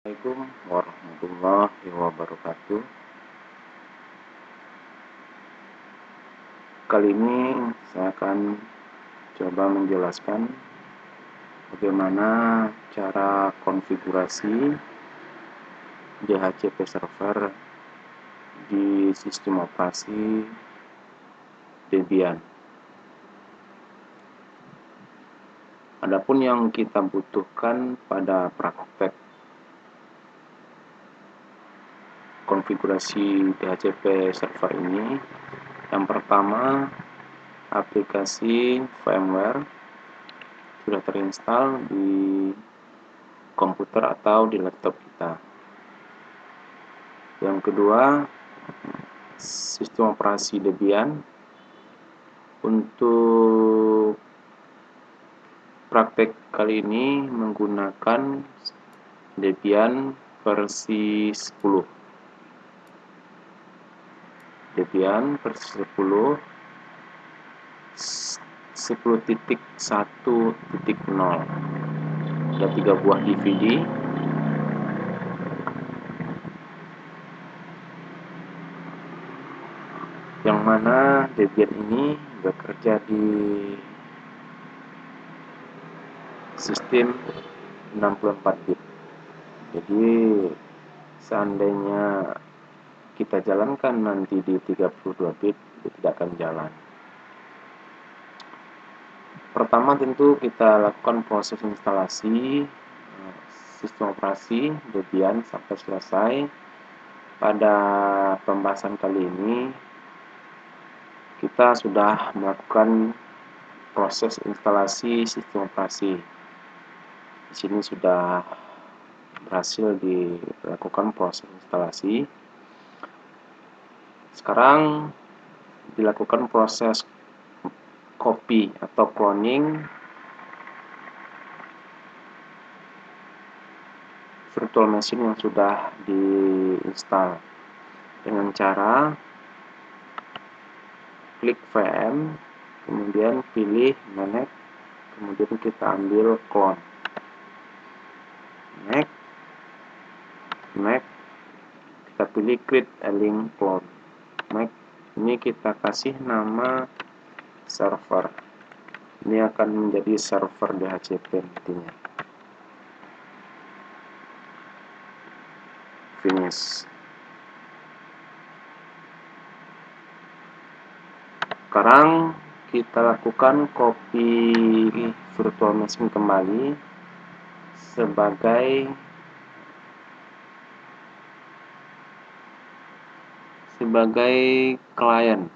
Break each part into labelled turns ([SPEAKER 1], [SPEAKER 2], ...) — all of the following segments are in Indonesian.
[SPEAKER 1] Assalamualaikum warahmatullahi wabarakatuh. Kali ini saya akan coba menjelaskan bagaimana cara konfigurasi DHCP server di sistem operasi Debian. Adapun yang kita butuhkan pada praktek konfigurasi DHCP server ini, yang pertama, aplikasi firmware sudah terinstall di komputer atau di laptop kita. Yang kedua, sistem operasi Debian. Untuk praktek kali ini menggunakan Debian versi 10. Debian versi 10 10.1.0. Ada 3 buah DVD. Yang mana Debian ini bekerja di sistem 64 bit. Jadi seandainya kita jalankan nanti di 32 bit, itu tidak akan jalan. Pertama tentu kita lakukan proses instalasi sistem operasi Debian sampai selesai. Pada pembahasan kali ini kita sudah melakukan proses instalasi sistem operasi. Di sini sudah berhasil dilakukan proses instalasi. Sekarang dilakukan proses copy atau cloning virtual machine yang sudah diinstal dengan cara klik VM, kemudian pilih manage, kemudian kita ambil clone, next, kita pilih create a link clone, next. Ini kita kasih nama server. Ini akan menjadi server DHCP nantinya. Finish. Sekarang kita lakukan copy virtual machine kembali sebagai klien.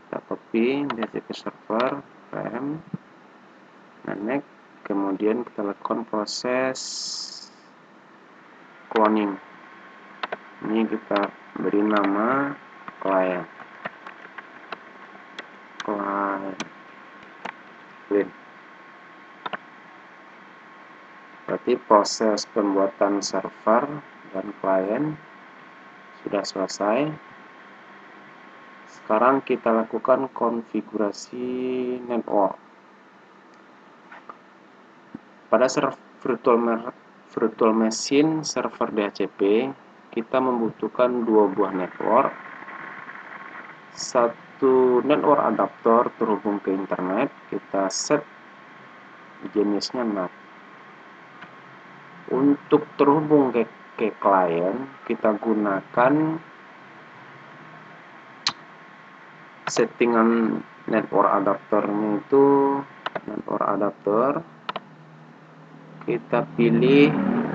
[SPEAKER 1] Kita copy DHCP server VM, next, kemudian kita lakukan proses cloning. Ini kita beri nama klien. Berarti proses pembuatan server dan klien sudah selesai. Sekarang kita lakukan konfigurasi network. Pada virtual machine server DHCP, kita membutuhkan 2 buah network. Satu network adapter terhubung ke internet, kita set jenisnya NAT. Untuk terhubung ke klien, kita gunakan settingan network adapternya itu network adapter. Kita pilih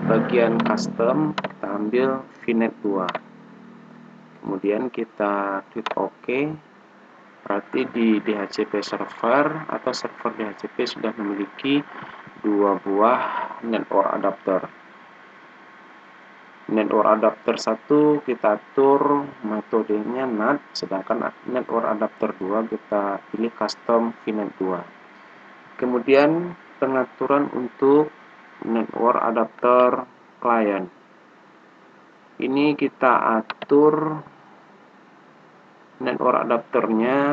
[SPEAKER 1] bagian custom, kita ambil VNet 2. Kemudian kita klik OK. Berarti di DHCP server atau server DHCP sudah memiliki 2 buah network adapter. Network adapter 1 kita atur metodenya NAT, sedangkan network adapter 2 kita pilih custom VNet 2. Kemudian pengaturan untuk network adapter client. Ini kita atur network adapternya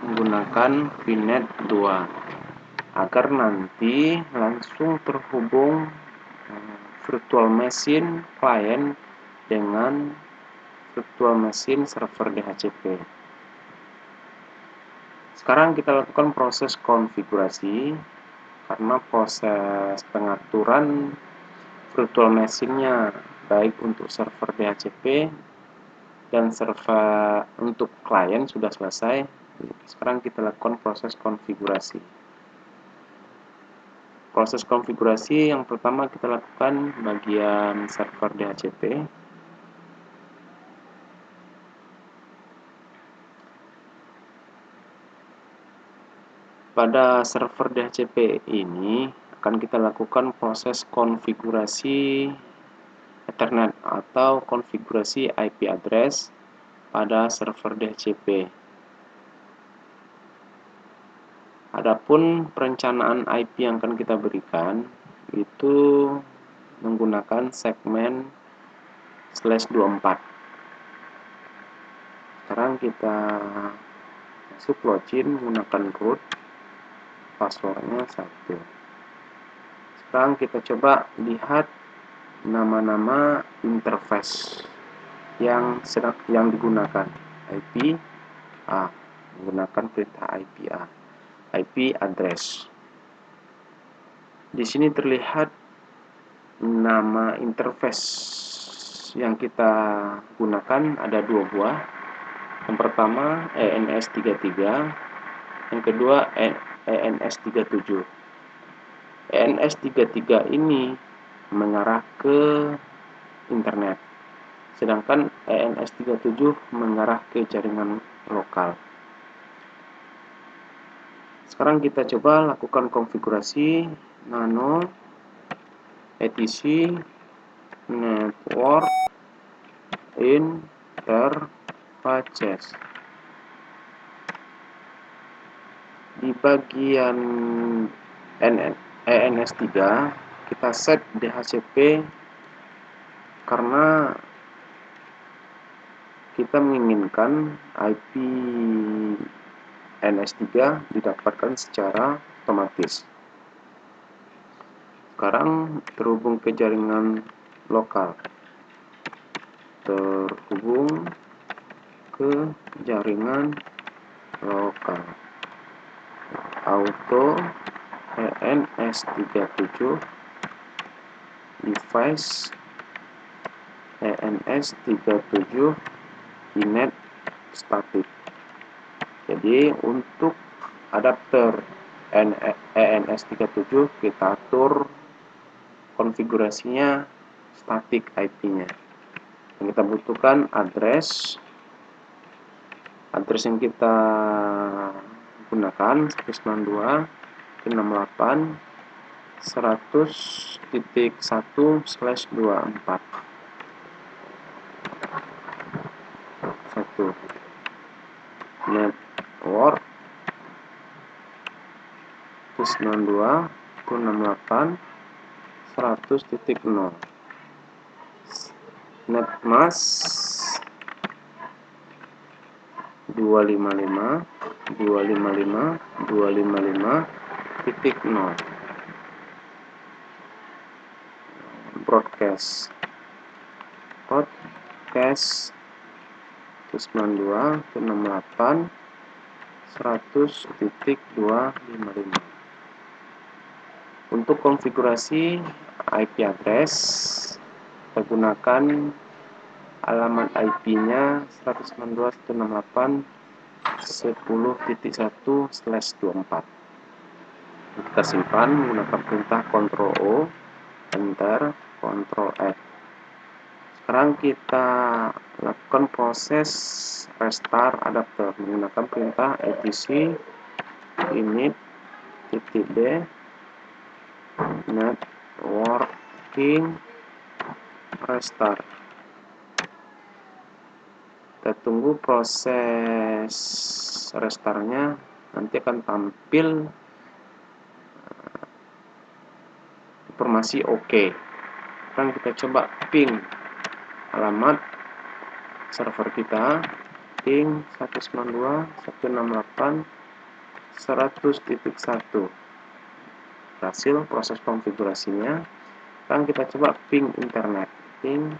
[SPEAKER 1] menggunakan VNet 2 agar nanti langsung terhubung virtual machine client dengan virtual machine server DHCP. Sekarang kita lakukan proses konfigurasi, karena proses pengaturan virtual machine-nya baik untuk server DHCP dan server untuk klien sudah selesai. Sekarang kita lakukan proses konfigurasi. Proses konfigurasi yang pertama kita lakukan bagian server DHCP. Pada server DHCP ini akan kita lakukan proses konfigurasi Ethernet atau konfigurasi IP address pada server DHCP. Adapun perencanaan IP yang akan kita berikan itu menggunakan segmen /24. Sekarang kita masuk login menggunakan root, passwordnya 1. Sekarang kita coba lihat nama-nama interface yang digunakan. IP A, menggunakan perintah IP A. IP address. Di sini terlihat nama interface yang kita gunakan ada 2 buah. Yang pertama ENS33, yang kedua ENS37. ENS33 ini mengarah ke internet, sedangkan ENS37 mengarah ke jaringan lokal. Sekarang kita coba lakukan konfigurasi nano etc network interfaces. Di bagian ENS3 kita set DHCP karena kita menginginkan IP ENS3 didapatkan secara otomatis. Sekarang terhubung ke jaringan lokal, terhubung ke jaringan lokal, auto ENS37 device ENS37 inet static. Jadi untuk adapter ENS37 kita atur konfigurasinya static IP-nya. Yang kita butuhkan address yang kita gunakan 192.168.100.1/24. 1 network 192.168.100.0 netmask 255.255.255.0 broadcast 192.168.100.255. Untuk konfigurasi IP address kita gunakan alamat IP-nya 192.168.10.1/24. Kita simpan menggunakan perintah Ctrl O, Enter, Ctrl F. Sekarang kita lakukan proses restart adapter menggunakan perintah etc init-d networking restart. Kita tunggu proses restartnya, nanti akan tampil informasi OK. Sekarang kita coba ping alamat server kita, ping 192.168.100.1. Hasil proses konfigurasinya. Sekarang kita coba ping internet, ping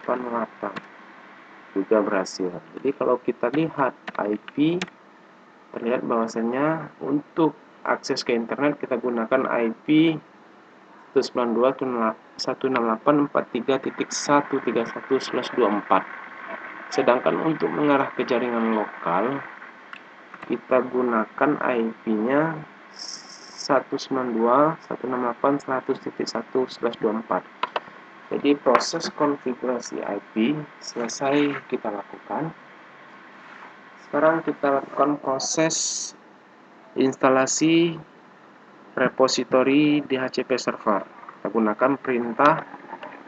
[SPEAKER 1] 88 juga berhasil. Jadi kalau kita lihat IP, terlihat bahwasanya untuk akses ke internet kita gunakan IP 192.168.43.131/24. Sedangkan untuk mengarah ke jaringan lokal kita gunakan IP-nya 192.168.100.1/24. Jadi proses konfigurasi IP selesai kita lakukan. Sekarang kita lakukan proses instalasi repositori DHCP server. Kita gunakan perintah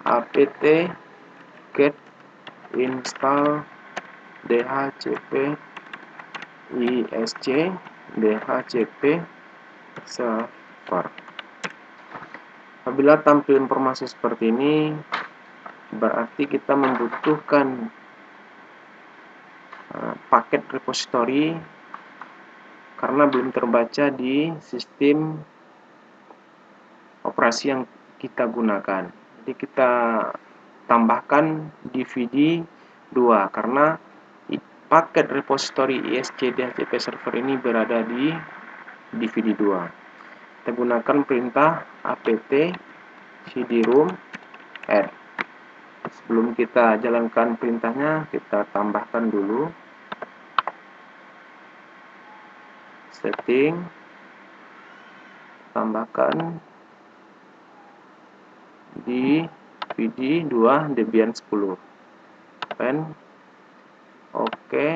[SPEAKER 1] apt get install DHCP isc DHCP server. Apabila tampil informasi seperti ini, berarti kita membutuhkan paket repositori karena belum terbaca di sistem operasi yang kita gunakan. Jadi kita tambahkan DVD 2 karena paket repositori isc DHCP server ini berada di DVD 2. Kita gunakan perintah apt cd-rom add. Sebelum kita jalankan perintahnya, kita tambahkan dulu setting, tambahkan di DVD 2 Debian 10 pen oke,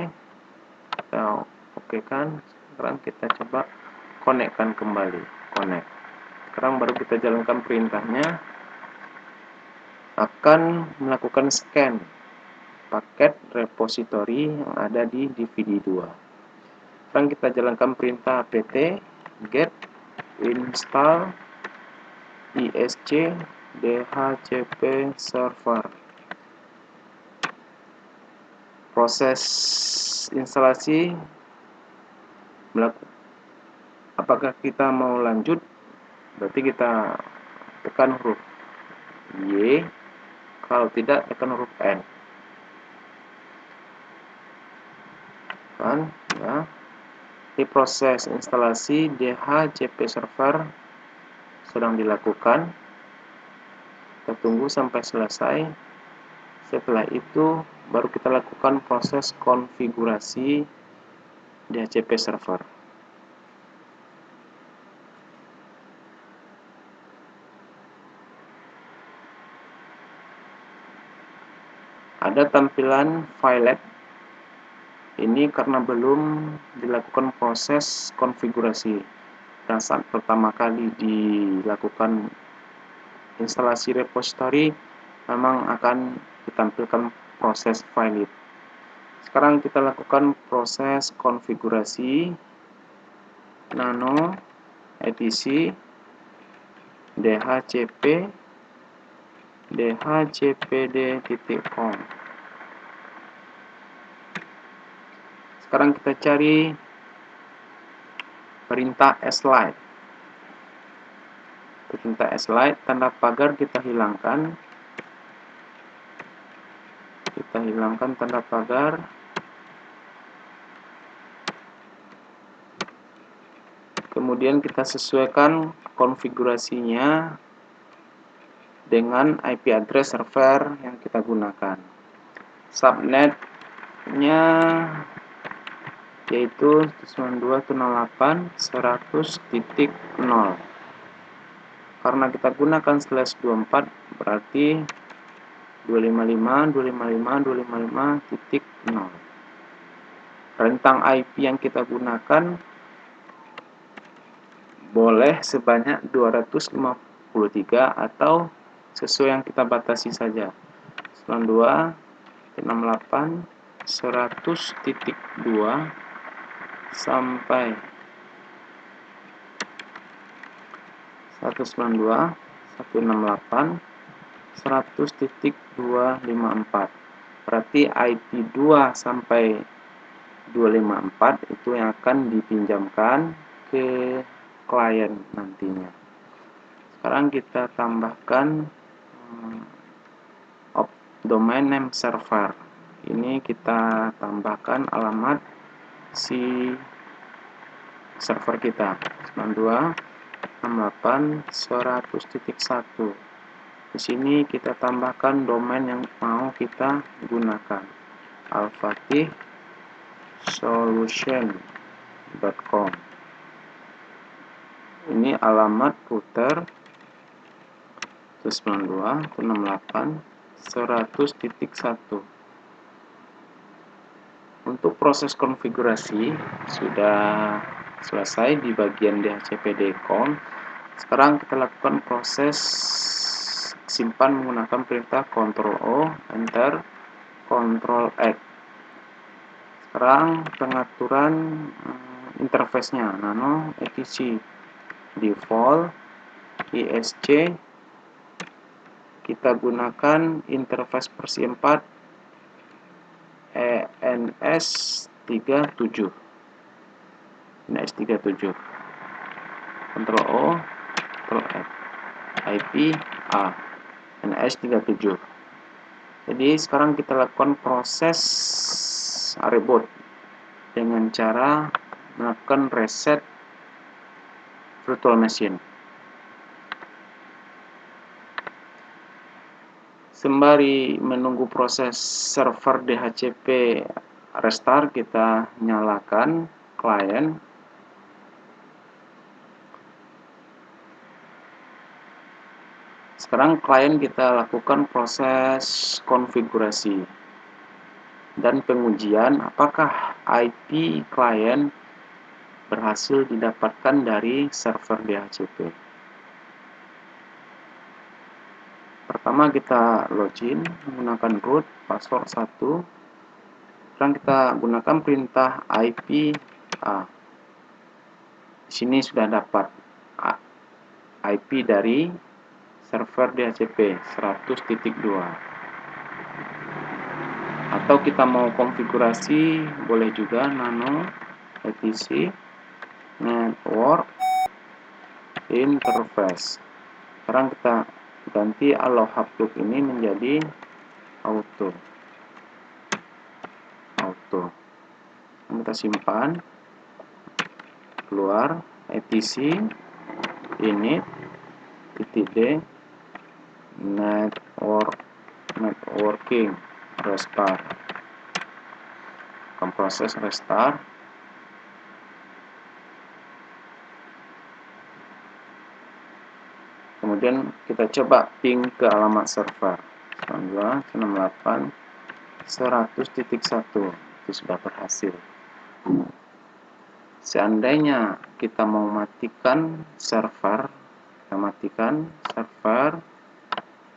[SPEAKER 1] kita oke kan. Sekarang kita coba konekkan kembali, connect. Sekarang baru kita jalankan perintahnya, akan melakukan scan paket repositori yang ada di DVD 2. Sekarang kita jalankan perintah apt get install isc DHCP server. Proses instalasi apakah kita mau lanjut, berarti kita tekan huruf Y, kalau tidak tekan huruf N kan ya. Di proses instalasi DHCP server sedang dilakukan, kita tunggu sampai selesai. Setelah itu baru kita lakukan proses konfigurasi DHCP server. Ada tampilan filelet ini karena belum dilakukan proses konfigurasi. Dan saat pertama kali dilakukan instalasi repositori, memang akan ditampilkan proses filelet. Sekarang kita lakukan proses konfigurasi nano etc dhcp dhcpd.com. Sekarang kita cari perintah slide. Perintah slide, tanda pagar kita hilangkan. Kita hilangkan tanda pagar. Kemudian kita sesuaikan konfigurasinya dengan IP address server yang kita gunakan. Subnetnya yaitu 192.168.100.0. Karena kita gunakan /24 berarti 255.255.255.0. Rentang IP yang kita gunakan boleh sebanyak 253 atau sesuai yang kita batasi saja. 92.168.100.2 sampai 192.168.100.254. Berarti IP 2 sampai 254 itu yang akan dipinjamkan ke klien nantinya. Sekarang kita tambahkan domain name server. Ini kita tambahkan alamat si server kita 92.68.100.1. Di sini kita tambahkan domain yang mau kita gunakan, alfatihsolution.com. Ini alamat router 192.168.100.1. Untuk proses konfigurasi sudah selesai di bagian DHCP-DCOM. Sekarang kita lakukan proses simpan menggunakan perintah Ctrl O, Enter, Ctrl X. Sekarang pengaturan interface-nya, nano etc default ISC. Kita gunakan interface versi 4 ENS37. ENS37. Ctrl O, Ctrl F. IP A ENS37. Jadi sekarang kita lakukan proses reboot dengan cara melakukan reset virtual machine. Sembari menunggu proses server DHCP restart, kita nyalakan klien. Sekarang klien kita lakukan proses konfigurasi dan pengujian apakah IP klien berhasil didapatkan dari server DHCP. Pertama kita login menggunakan root password 1. Sekarang kita gunakan perintah IP A. Di sini sudah dapat IP dari server DHCP 100.2. Atau kita mau konfigurasi boleh juga nano etc network interface. Sekarang kita ganti allow haplook ini menjadi auto. Kita simpan, keluar etc init .d networking restart. Akan proses restart. Kemudian kita coba ping ke alamat server 92.168.100.1. Itu sudah berhasil. Seandainya kita mau matikan server,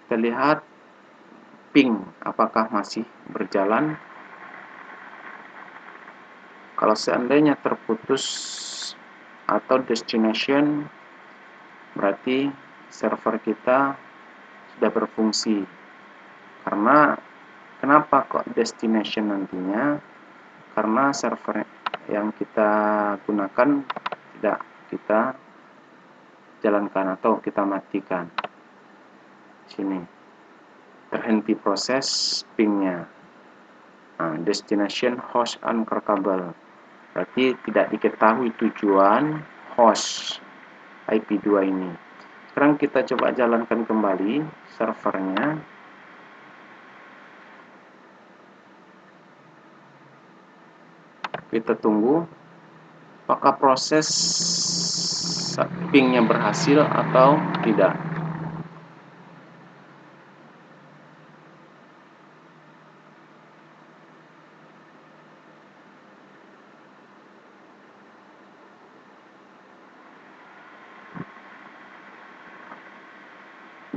[SPEAKER 1] kita lihat ping apakah masih berjalan. Kalau seandainya terputus atau destination, berarti server kita sudah berfungsi. Karena kenapa kok destination nantinya? Karena server yang kita gunakan tidak kita jalankan atau kita matikan. Sini terhenti proses pingnya. Destination host unreachable, berarti tidak diketahui tujuan host IP2 ini. Sekarang kita coba jalankan kembali servernya. Kita tunggu apakah proses pingnya berhasil atau tidak.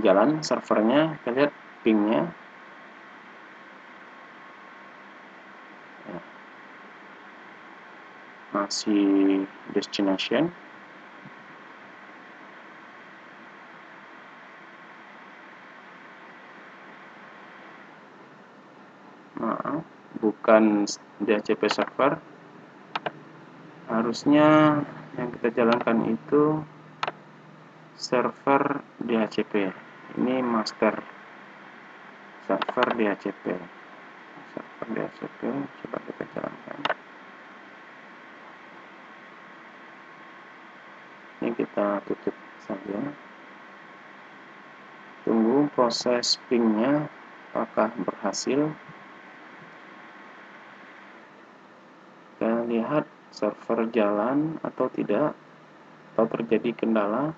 [SPEAKER 1] Jalan servernya, kita lihat pingnya. Masih destination. Maaf, bukan DHCP server. Harusnya yang kita jalankan itu server DHCP. Ini master server DHCP. Server DHCP coba kita jalankan. Ini kita tutup saja. Tunggu proses pingnya apakah berhasil. Kita lihat server jalan atau tidak, atau terjadi kendala.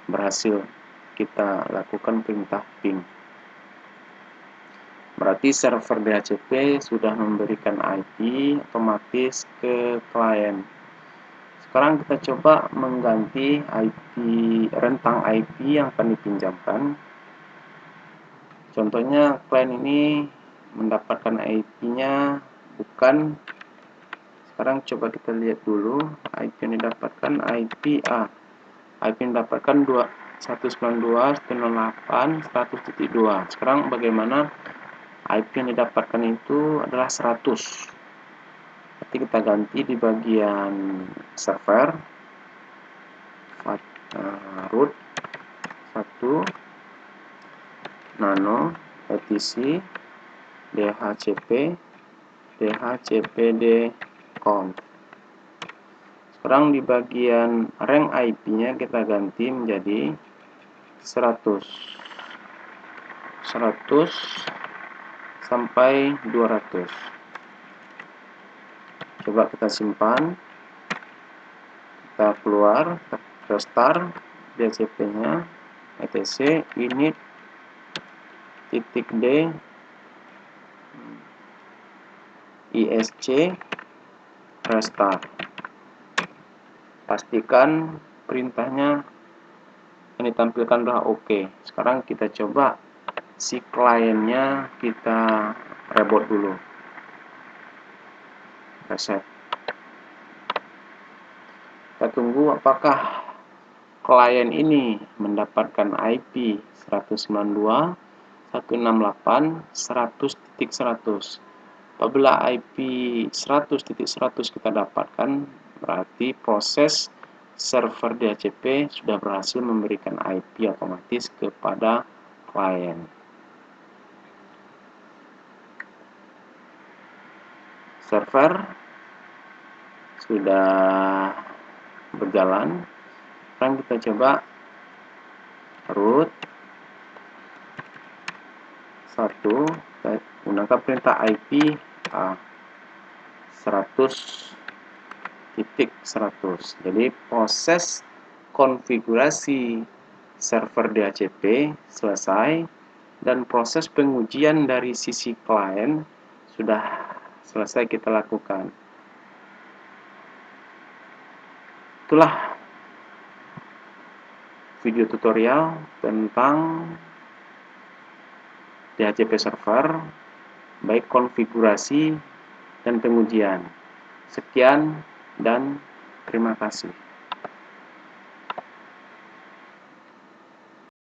[SPEAKER 1] Berhasil kita lakukan perintah ping. Berarti server DHCP sudah memberikan IP otomatis ke klien. Sekarang kita coba mengganti IP, rentang IP yang akan dipinjamkan. Contohnya klien ini mendapatkan IP-nya bukan. Sekarang coba kita lihat dulu IP yang didapatkan IP A. IP yang didapatkan 192.168.100.2. Sekarang bagaimana IP yang didapatkan itu adalah 100. Nanti kita ganti di bagian server root 1 nano etc dhcp dhcpd conf. Sekarang di bagian rank IP-nya kita ganti menjadi 100 sampai 200. Coba kita simpan, kita keluar, kita restart DHCP-nya, etc init -d isc restart. Pastikan perintahnya yang ditampilkan adalah OK. Sekarang kita coba si kliennya kita reboot dulu, reset. Kita tunggu apakah klien ini mendapatkan IP 192.168.100.100. Apabila IP 100.100 kita dapatkan, berarti proses server DHCP sudah berhasil memberikan IP otomatis kepada klien. Server sudah berjalan. Sekarang kita coba root 1, kita gunakan perintah IP A 100.100. Jadi proses konfigurasi server DHCP selesai dan proses pengujian dari sisi klien sudah selesai kita lakukan. Itulah video tutorial tentang DHCP server, baik konfigurasi dan pengujian. Sekian dan terima kasih.